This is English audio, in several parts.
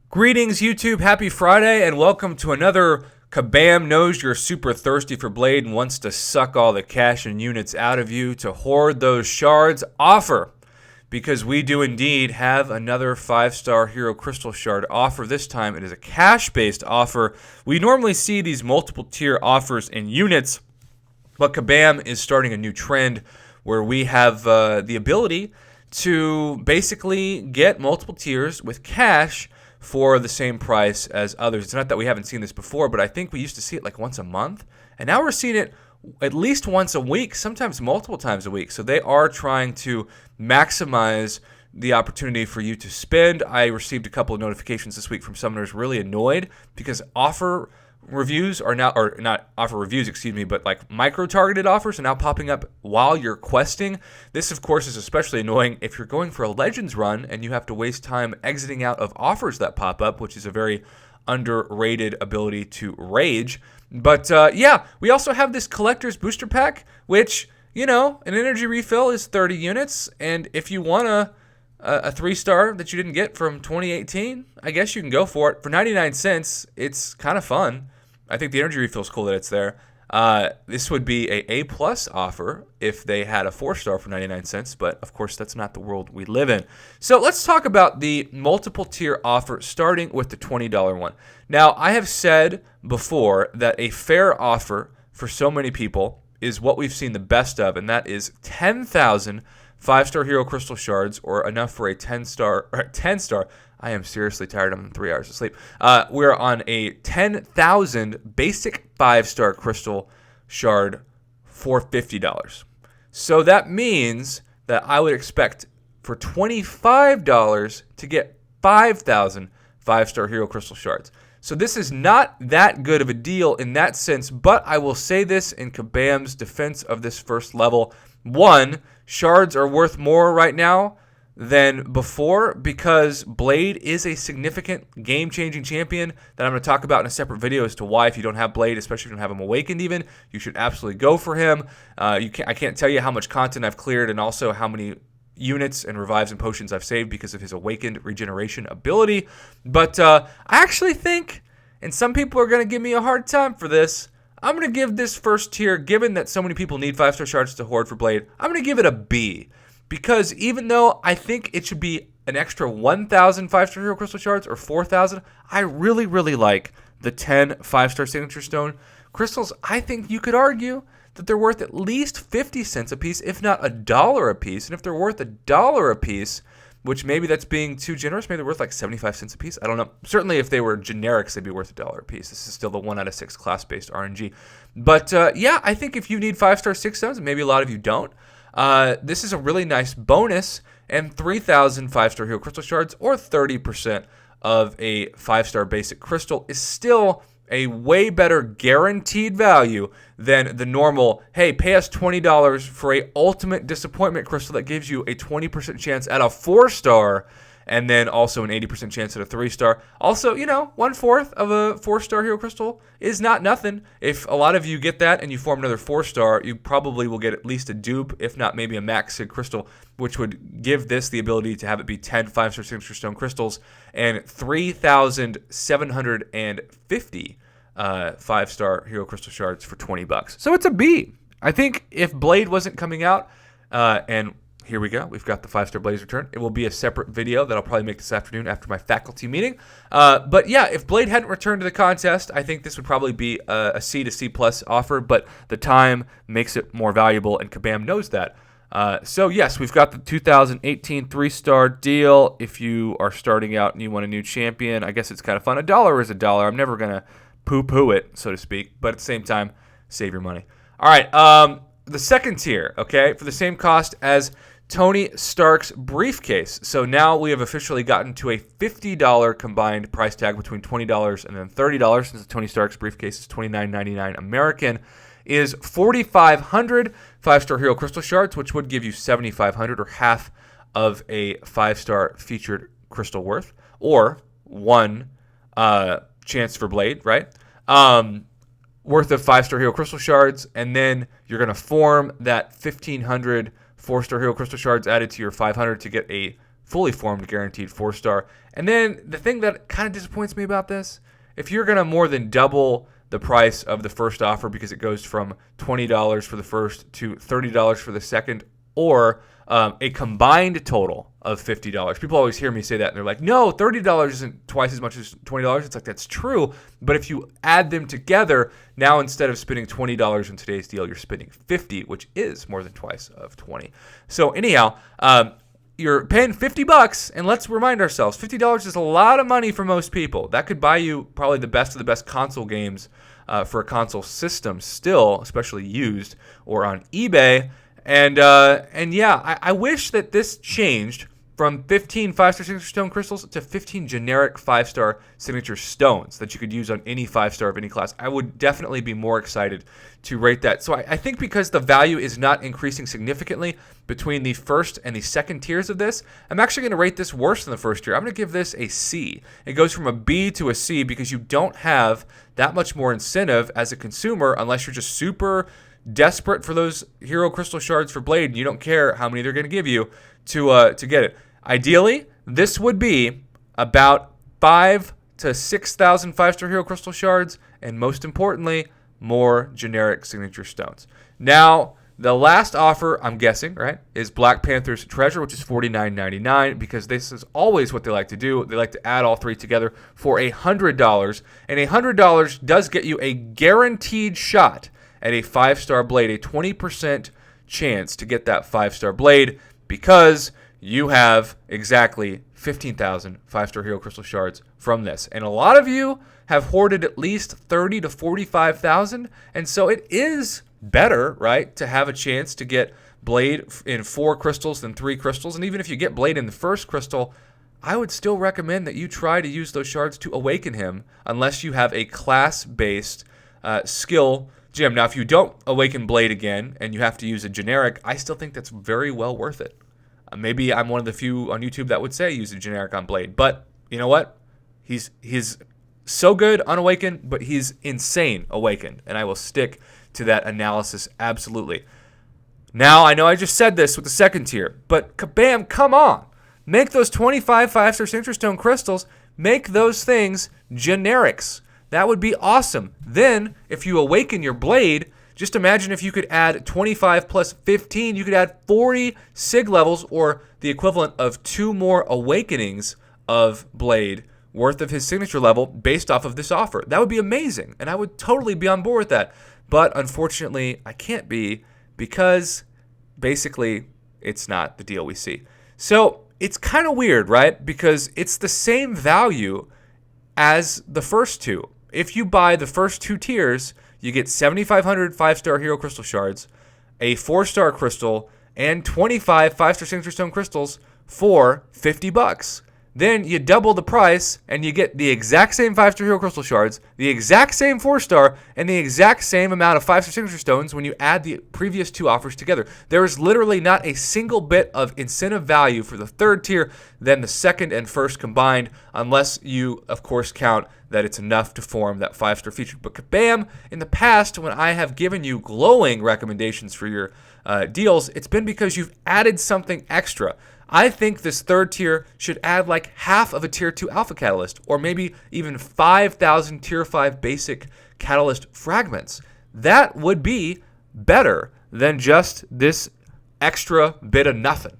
Greetings, YouTube. Happy Friday, and welcome to another Kabam Knows You're Super Thirsty for Blade and wants to suck all the cash and units out of you to hoard those shards offer. Because we do indeed have another 5-star Hero Crystal Shard offer. This time it is a cash-based offer. We normally see these multiple tier offers in units, but Kabam is starting a new trend where we have the ability to basically get multiple tiers with cash for the same price as others. It's not that we haven't seen this before, but I think we used to see it like once a month, and now we're seeing it at least once a week, sometimes multiple times a week. So they are trying to maximize the opportunity for you to spend. I received a couple of notifications this week from summoners really annoyed because offer reviews are now, or not offer reviews, excuse me, but like micro-targeted offers are now popping up while you're questing. This, of course, is especially annoying if you're going for a Legends run and you have to waste time exiting out of offers that pop up, which is a very underrated ability to rage. But yeah, we also have this Collector's Booster Pack, which, you know, an energy refill is 30 units, and if you want a 3-star that you didn't get from 2018, I guess you can go for it. For 99 cents, it's kind of fun. I think the energy refill is cool that it's there. This would be a A+ offer if they had a 4-star for 99 cents, but of course that's not the world we live in. So let's talk about the multiple tier offer, starting with the $20 one. Now, I have said before that a fair offer for so many people is what we've seen the best of, and that is 10,000 5-star Hero Crystal Shards, or enough for a 10-star. I am seriously tired. I'm 3 hours of sleep. We're on a 10,000 basic 5-star Crystal Shard for $50. So that means that I would expect for $25 to get 5,000 5-star Hero Crystal Shards. So this is not that good of a deal in that sense, but I will say this in Kabam's defense of this first level. One, shards are worth more right now than before because Blade is a significant game-changing champion that I'm going to talk about in a separate video as to why, if you don't have Blade, especially if you don't have him awakened even, you should absolutely go for him. I can't tell you how much content I've cleared and also how many units and revives and potions I've saved because of his awakened regeneration ability. But I actually think, and some people are going to give me a hard time for this, I'm going to give this first tier, given that so many people need 5-star shards to hoard for Blade, I'm going to give it a B. Because even though I think it should be an extra 1,000 5-star Hero Crystal Shards or 4,000, I really, really like the 10 5-star Signature Stone crystals. I think you could argue that they're worth at least 50 cents a piece, if not $1 a piece. And if they're worth $1 a piece, which maybe that's being too generous, maybe they're worth like 75 cents a piece. I don't know. Certainly if they were generics, they'd be worth $1 a piece. This is still the 1 out of 6 class-based RNG. But yeah, I think if you need 5-star 6 stones, and maybe a lot of you don't, this is a really nice bonus. And 3,000 5-star Hero Crystal Shards, or 30% of a 5-star basic crystal, is still a way better guaranteed value than the normal, hey, pay us $20 for a ultimate disappointment crystal that gives you a 20% chance at a 4-star and then also an 80% chance at a 3-star. Also, you know, 1/4 of a 4-star Hero Crystal is not nothing. If a lot of you get that and you form another 4-star, you probably will get at least a dupe, if not maybe a max Sig Crystal, which would give this the ability to have it be 10 5-star Signature Stone crystals and 3,750 5-star Hero Crystal Shards for $20. So it's a B. I think if Blade wasn't coming out, and here we go, we've got the 5-star Blaze return. It will be a separate video that I'll probably make this afternoon after my faculty meeting. But yeah, if Blade hadn't returned to the contest, I think this would probably be a C to C+ offer, but the time makes it more valuable, and Kabam knows that. So yes, we've got the 2018 3-star deal. If you are starting out and you want a new champion, I guess it's kind of fun. $1 is $1. I'm never going to poo-poo it, so to speak, but at the same time, save your money. All right, the second tier, okay, for the same cost as Tony Stark's briefcase. So now we have officially gotten to a $50 combined price tag between $20 and then $30, since the Tony Stark's briefcase is $29.99 American, is 4,500 5-star Hero Crystal Shards, which would give you 7,500, or half of a 5-star featured crystal worth, or one chance for Blade, right? Worth of 5-star Hero Crystal Shards, and then you're going to form that 1,500 4-star Hero Crystal Shards added to your 500 to get a fully formed guaranteed 4-star. And then the thing that kind of disappoints me about this, if you're going to more than double the price of the first offer because it goes from $20 for the first to $30 for the second, or a combined total of $50. People always hear me say that, and they're like, no, $30 isn't twice as much as $20. It's like, that's true, but if you add them together, now instead of spending $20 in today's deal, you're spending $50, which is more than twice of $20. So anyhow, you're paying $50, and let's remind ourselves, $50 is a lot of money for most people. That could buy you probably the best of the best console games for a console system still, especially used or on eBay. And yeah, I wish that this changed from 15 5-star signature stone crystals to 15 generic 5-star signature stones that you could use on any 5-star of any class. I would definitely be more excited to rate that. So I think because the value is not increasing significantly between the first and the second tiers of this, I'm actually going to rate this worse than the first tier. I'm going to give this a C. It goes from a B to a C because you don't have that much more incentive as a consumer unless you're just super desperate for those hero crystal shards for Blade, and you don't care how many they're going to give you to get it. Ideally, this would be about 5,000 to 6,000 5-star hero crystal shards, and most importantly, more generic signature stones. Now, the last offer, I'm guessing, right, is Black Panther's Treasure, which is $49.99, because this is always what they like to do. They like to add all three together for $100, and $100 does get you a guaranteed shot at a 5-star Blade, a 20% chance to get that 5-star Blade, because you have exactly 15,000 5-star hero crystal shards from this. And a lot of you have hoarded at least 30 to 45,000, and so it is better, right, to have a chance to get Blade in 4 crystals than 3 crystals. And even if you get Blade in the first crystal, I would still recommend that you try to use those shards to awaken him unless you have a class-based skill gem. Now, if you don't awaken Blade again and you have to use a generic, I still think that's very well worth it. Maybe I'm one of the few on YouTube that would say use a generic on Blade, but you know what? He's so good unawakened, but he's insane awakened, and I will stick to that analysis absolutely. Now, I know I just said this with the second tier, but kabam, come on. Make those 25 5-star signature stone crystals, make those things generics. That would be awesome. Then, if you awaken your Blade, just imagine if you could add 25 plus 15, you could add 40 sig levels, or the equivalent of 2 more awakenings of Blade worth of his signature level based off of this offer. That would be amazing, and I would totally be on board with that. But unfortunately, I can't be, because basically it's not the deal we see. So it's kind of weird, right? Because it's the same value as the first two. If you buy the first 2 tiers, you get 7,500 5-star hero crystal shards, a 4-star crystal, and 25 5-star signature stone crystals for $50. Then you double the price and you get the exact same 5-star hero crystal shards, the exact same 4-star, and the exact same amount of 5-star signature stones when you add the previous 2 offers together. There is literally not a single bit of incentive value for the third tier than the second and first combined, unless you, of course, count that it's enough to form that 5-star feature. But kabam, in the past, when I have given you glowing recommendations for your deals, it's been because you've added something extra. I think this third tier should add like half of a tier 2 alpha catalyst, or maybe even 5,000 tier 5 basic catalyst fragments. That would be better than just this extra bit of nothing.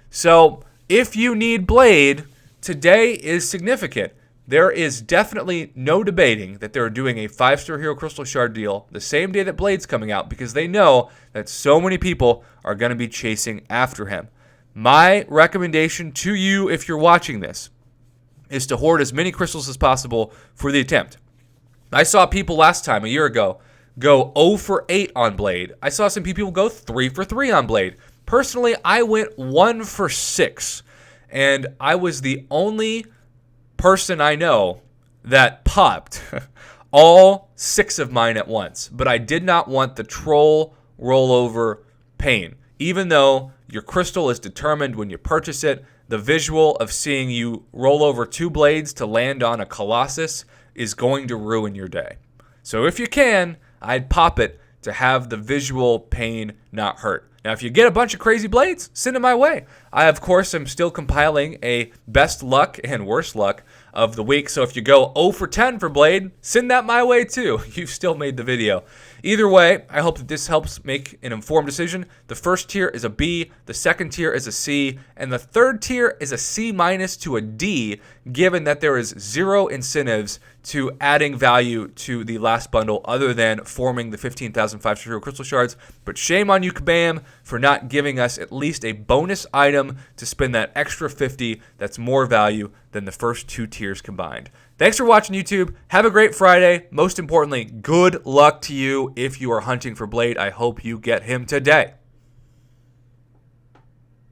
So if you need Blade, today is significant. There is definitely no debating that they're doing a 5-star hero crystal shard deal the same day that Blade's coming out, because they know that so many people are going to be chasing after him. My recommendation to you, if you're watching this, is to hoard as many crystals as possible for the attempt. I saw people last time, a year ago, go 0 for 8 on Blade. I saw some people go 3 for 3 on Blade. Personally, I went 1 for 6, and I was the only person I know that popped all 6 of mine at once. But I did not want the troll rollover pain. Even though your crystal is determined when you purchase it, the visual of seeing you roll over 2 blades to land on a Colossus is going to ruin your day. So if you can, I'd pop it to have the visual pain not hurt. Now, if you get a bunch of crazy blades, send them my way. I, of course, am still compiling a best luck and worst luck of the week. So if you go 0 for 10 for Blade, send that my way too. You've still made the video. Either way, I hope that this helps make an informed decision. The first tier is a B, the second tier is a C, and the third tier is a C- to a D, given that there is zero incentives to adding value to the last bundle other than forming the 15,000 5-star hero crystal shards. But shame on you, Kabam, for not giving us at least a bonus item to spend that extra 50 that's more value than the first two tiers combined. Thanks for watching, YouTube. Have a great Friday. Most importantly, good luck to you if you are hunting for Blade. I hope you get him today.